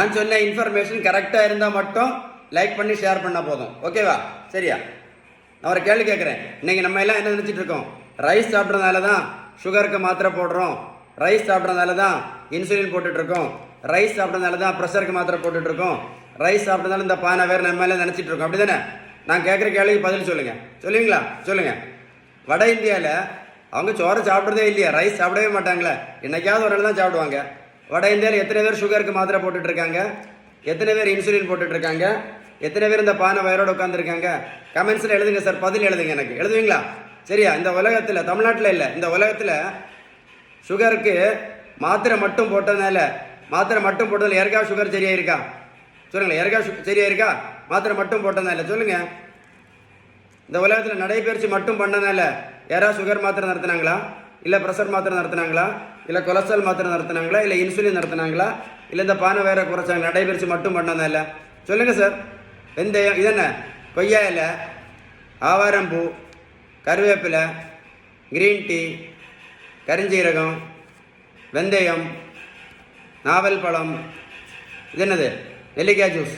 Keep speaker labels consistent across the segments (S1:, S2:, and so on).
S1: நான் சொன்ன இன்ஃபர்மேஷன் கரெக்டாக இருந்தால் மட்டும் லைக் பண்ணி ஷேர் பண்ணால் போதும். ஓகேவா? சரியா? நான் ஒரு கேள்வி கேட்குறேன். இன்னைக்கு நம்ம எல்லாம் என்ன நினச்சிட்டு இருக்கோம்? ரைஸ் சாப்பிட்றதுனால தான் சுகருக்கு மாத்திரை போடுறோம், ரைஸ் சாப்பிட்றதுனால தான் இன்சுலின் போட்டுட்ருக்கோம், ரைஸ் சாப்பிட்றதுனால தான் ப்ரெஷருக்கு மாத்திரை போட்டுட்ருக்கோம், ரைஸ் சாப்பிட்றதுனால இந்த பானை வேறு நம்ம எல்லாம் நினச்சிட்டு இருக்கோம். அப்படி தானே? நான் கேட்குற கேள்விக்கு பதில் சொல்லுங்கள். சொல்லுவீங்களா? சொல்லுங்கள். வட இந்தியாவில் அவங்க சோறை சாப்பிட்றதே இல்லையா, ரைஸ் சாப்பிடவே மாட்டாங்களே, என்னைக்காவது ஒரு நாள் தான் சாப்பிடுவாங்க. வட இந்தியாவில் எத்தனை பேர் சுகருக்கு மாத்திரை போட்டுட்ருக்காங்க, எத்தனை பேர் இன்சுலின் போட்டுட்ருக்காங்க, எத்தனை பேர் இந்த பானை வயரோடு உட்காந்துருக்காங்க? கமெண்ட்ஸில் எழுதுங்க சார், பதில் எழுதுங்க. எனக்கு எழுதுவீங்களா? சரியா? இந்த உலகத்தில், தமிழ்நாட்டில் இல்லை, இந்த உலகத்தில் சுகருக்கு மாத்திரை மட்டும் போட்டதுனால, மாத்திரை மட்டும் போட்டதில் யாருக்காவது சுகர் சரியாக இருக்கா? சொல்லுங்களேன், யாருக்காவது சரியாக இருக்கா? மாத்திரை மட்டும் போட்டதுனால சொல்லுங்கள். இந்த உலகத்தில் நடைபயிற்சி மட்டும் பண்ணனால யாராவது சுகர் மாத்திரை நடத்தினாங்களா, இல்லை ப்ரெஷர் மாத்திரை நடத்தினாங்களா, இல்லை கொலஸ்ட்ரால் மாத்திரை நடத்தினாங்களா, இல்லை இன்சுலின் நடத்தினாங்களா, இல்லை இந்த பானை வேற குறைச்சாங்க? நடைபயிற்சி மட்டும் பண்ணனால சொல்லுங்கள் சார். வெந்தயம், இதென்ன? கொய்யா இலை, ஆவாரம்பூ, கருவேப்பிலை, கிரீன் டீ, கரிஞ்சீரகம், வெந்தயம், நாவல் பழம், இது என்னது? நெல்லிக்காய் ஜூஸ்.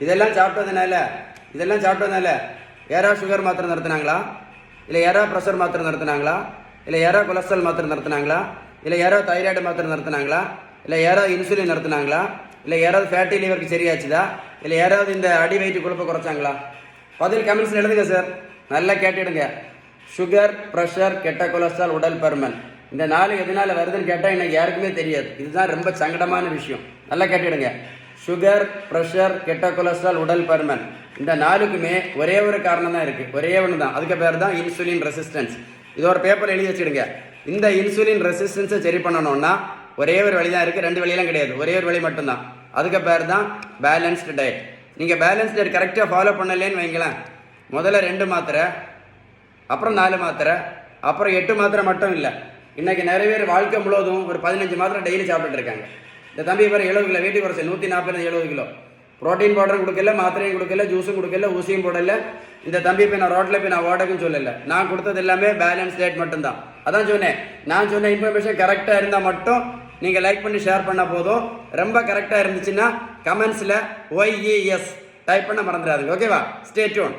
S1: இதெல்லாம் சாப்பிட்டதுனால யாராவது சுகர் மாத்திரை நடத்தினாங்களா, இல்லை யாராவது ப்ரெஷர் மாத்திரை நடத்தினாங்களா, இல்லை யாராவது கொலஸ்ட்ரால் மாத்திரை நடத்தினாங்களா, இல்லை யாராவது தைராய்டு மாத்திரை நடத்தினாங்களா, இல்லை யாராவது இன்சுலின் நடத்தினாங்களா, இல்லை யாராவது ஃபேட்டி லிவருக்கு சரியாச்சுதா, இல்லை யாராவது இந்த அடி வயிற்று கொழுப்பை குறைச்சாங்களா? பதில் கமெண்ட்ஸில் எழுதுங்க சார். நல்லா கேட்டுடுங்க. சுகர், ப்ரெஷர், கெட்ட கொலஸ்ட்ரால், உடல் பருமன், இந்த 4 எதனால் வருதுன்னு கேட்டால் எனக்கு யாருக்குமே தெரியாது. இதுதான் ரொம்ப சங்கடமான விஷயம். நல்லா கேட்டுடுங்க. சுகர், ப்ரெஷர், கெட்ட கொலஸ்ட்ரால், உடல் பருமன், இந்த 4க்குமே ஒரே ஒரு காரணம் தான் இருக்குது. ஒரே ஒன்று தான். அதுக்கு பேர் தான் இன்சுலின் ரெசிஸ்டன்ஸ். இது ஒரு பேப்பர் எழுதி வச்சுடுங்க. இந்த இன்சுலின் ரெசிஸ்டன்ஸை சரி பண்ணணும்னா ஒரே ஒரு வழி தான் இருக்குது. 2 வழியெல்லாம் கிடையாது, ஒரே ஒரு வழி மட்டும்தான். அதுக்கு பேர் தான் பேலன்ஸ்டு டயட். நீங்கள் பேலன்ஸ்டு டயட் கரெக்டாக ஃபாலோ பண்ணலேன்னு வைங்களேன், முதல்ல 2 மாத்திரை, அப்புறம் 4 மாத்திரை, அப்புறம் 8 மாத்திரை மட்டும் இல்லை, இன்றைக்கி நிறைய பேர் வாழ்க்கை முழுவதும் ஒரு 15 மாத்திரை டெய்லி சாப்பிட்டுட்டு இருக்காங்க. இந்த தம்பி பேர் 70 கிலோ வீட்டுக்கு குறைச்சி 140 கிலோ ப்ரோட்டீன் பவுடரும் கொடுக்கல, மாத்திரையும் கொடுக்கல, ஜூஸும் கொடுக்கல, ஊசியும் போடல. இந்த தம்பி போய் நான் ரோட்டில் போய் நான் ஓடக்குன்னு சொல்லலை. நான் கொடுத்தது எல்லாமே பேலன்ஸ் டயட் மட்டும்தான். அதான் சொன்னேன். நான் சொன்ன இன்ஃபர்மேஷன் கரெக்டாக இருந்தால் மட்டும் நீங்கள் லைக் பண்ணி ஷேர் பண்ணால் போதும். ரொம்ப கரெக்டாக இருந்துச்சுன்னா கமெண்ட்ஸில் OES டைப் பண்ண மறந்துடாதுங்க. ஓகேவா? Stay tune.